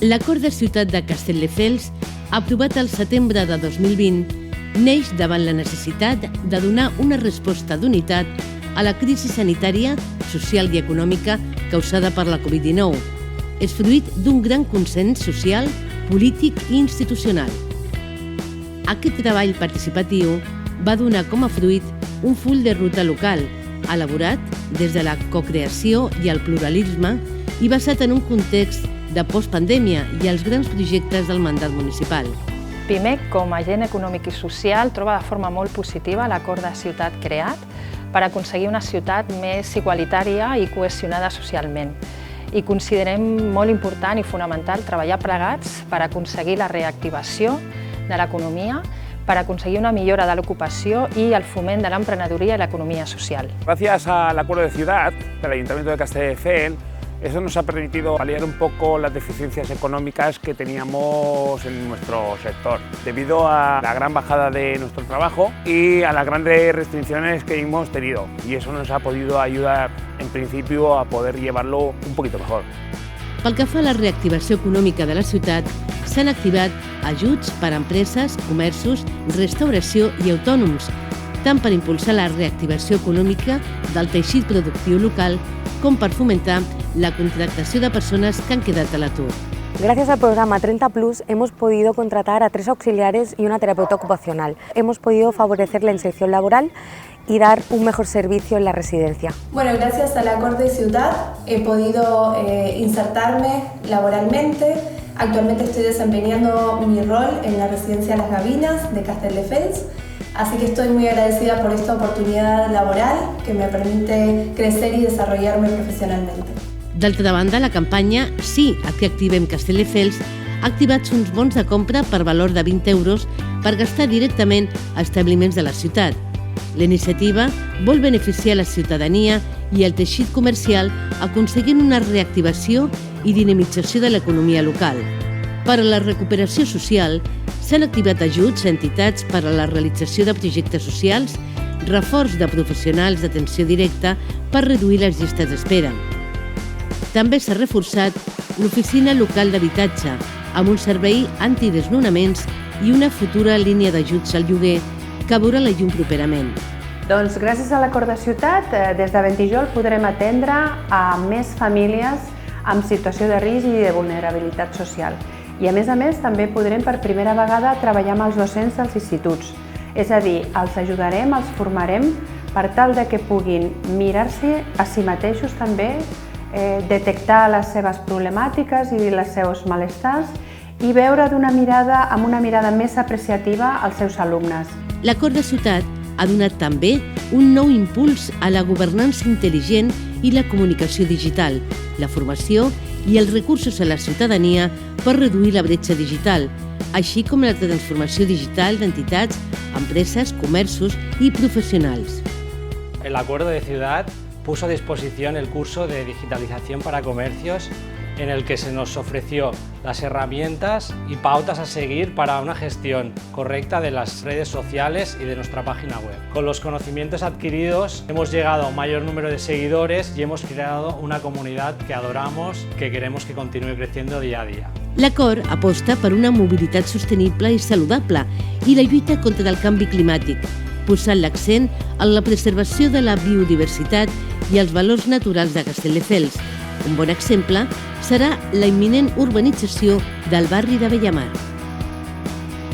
L'acord de ciutat de Castelldefels, aprovat al setembre de 2020, neix davant la necessitat de donar una resposta d'unitat a la crisi sanitària, social i econòmica causada per la Covid-19. És fruit d'un gran consens social, polític i institucional. Aquest treball participatiu va donar com a fruit un full de ruta local, elaborat des de la cocreació i el pluralisme i basat en un context de postpandèmia i els grans projectes del mandat municipal. PIMEC, com a agent econòmic i social, troba de forma molt positiva l'acord de ciutat creat per aconseguir una ciutat més igualitària i cohesionada socialment. I considerem molt important i fonamental treballar plegats per aconseguir la reactivació de l'economia, per aconseguir una millora de l'ocupació i el foment de l'emprenedoria i l'economia social. Gracias al acuerdo de ciudad del Ayuntamiento de Castelldefels, eso nos ha permitido paliar un poco las deficiencias económicas que teníamos en nuestro sector, debido a la gran bajada de nuestro trabajo y a las grandes restricciones que hemos tenido. Y eso nos ha podido ayudar, en principio, a poder llevarlo un poquito mejor. Pel que fa a la reactivació econòmica de la ciutat, s'han activat ajuts per a empreses, comerços, restauració i autònoms, tant per impulsar la reactivació econòmica del teixit productiu local com per fomentar la contratación de personas que han quedado a l'atur. Gracias al programa 30+ hemos podido contratar a 3 auxiliares y una terapeuta ocupacional. Hemos podido favorecer la inserción laboral y dar un mejor servicio en la residencia. Bueno, gracias al acuerdo de ciudad he podido insertarme laboralmente. Actualmente estoy desempeñando mi rol en la residencia Las Gavinas de Castelldefels. Así que estoy muy agradecida por esta oportunidad laboral que me permite crecer y desarrollarme profesionalmente. D'altra banda, la campanya Sí a que activem Castelldefels ha activat uns bons de compra per valor de 20 euros per gastar directament a establiments de la ciutat. La iniciativa vol beneficiar la ciutadania i el teixit comercial aconseguint una reactivació i dinamització de l'economia local. Per a la recuperació social, s'han activat ajuts a entitats per a la realització de projectes socials, reforç de professionals d'atenció directa per reduir les llistes d'espera. També s'ha reforçat l'oficina local d'habitatge, amb un servei antidesnonaments i una futura línia d'ajuts al lloguer que veurà la llum properament. Doncs gràcies a l'acord de ciutat, des de Ventijol podrem atendre a més famílies amb situació de risc i de vulnerabilitat social. I a més, també podrem per primera vegada treballar amb els docents dels instituts. És a dir, els ajudarem, els formarem per tal de que puguin mirar-se a si mateixos també, detectar les seves problemàtiques i els seus malestars i veure amb una mirada més apreciativa als seus alumnes. L'acord de ciutat ha donat també un nou impuls a la governança intel·ligent i la comunicació digital, la formació i els recursos a la ciutadania per reduir la bretxa digital, així com la transformació digital d'entitats, empreses, comerços y profesionals. El acuerdo de ciudad puso a disposición el curso de digitalización para comercios en el que se nos ofreció las herramientas y pautas a seguir para una gestión correcta de las redes sociales y de nuestra página web. Con los conocimientos adquiridos hemos llegado a un mayor número de seguidores y hemos creado una comunidad que adoramos, que queremos que continúe creciendo día a día. L'acord aposta per una mobilitat sostenible i saludable i la lluita contra el canvi climàtic, posant l'accent en la preservació de la biodiversitat i els valors naturals de Castelldefels. Un bon exemple serà la imminent urbanització del barri de Bellamar.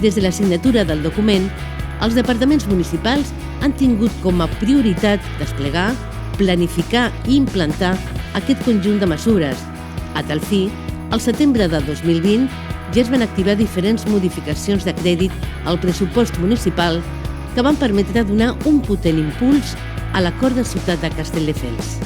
Des de la signatura del document, els departaments municipals han tingut com a prioritat desplegar, planificar i implantar aquest conjunt de mesures. A tal fi, al setembre de 2020 ja es van activar diferents modificacions de crèdit al pressupost municipal que van permetre donar un potent impuls a l'acord de ciutat de Castelldefels.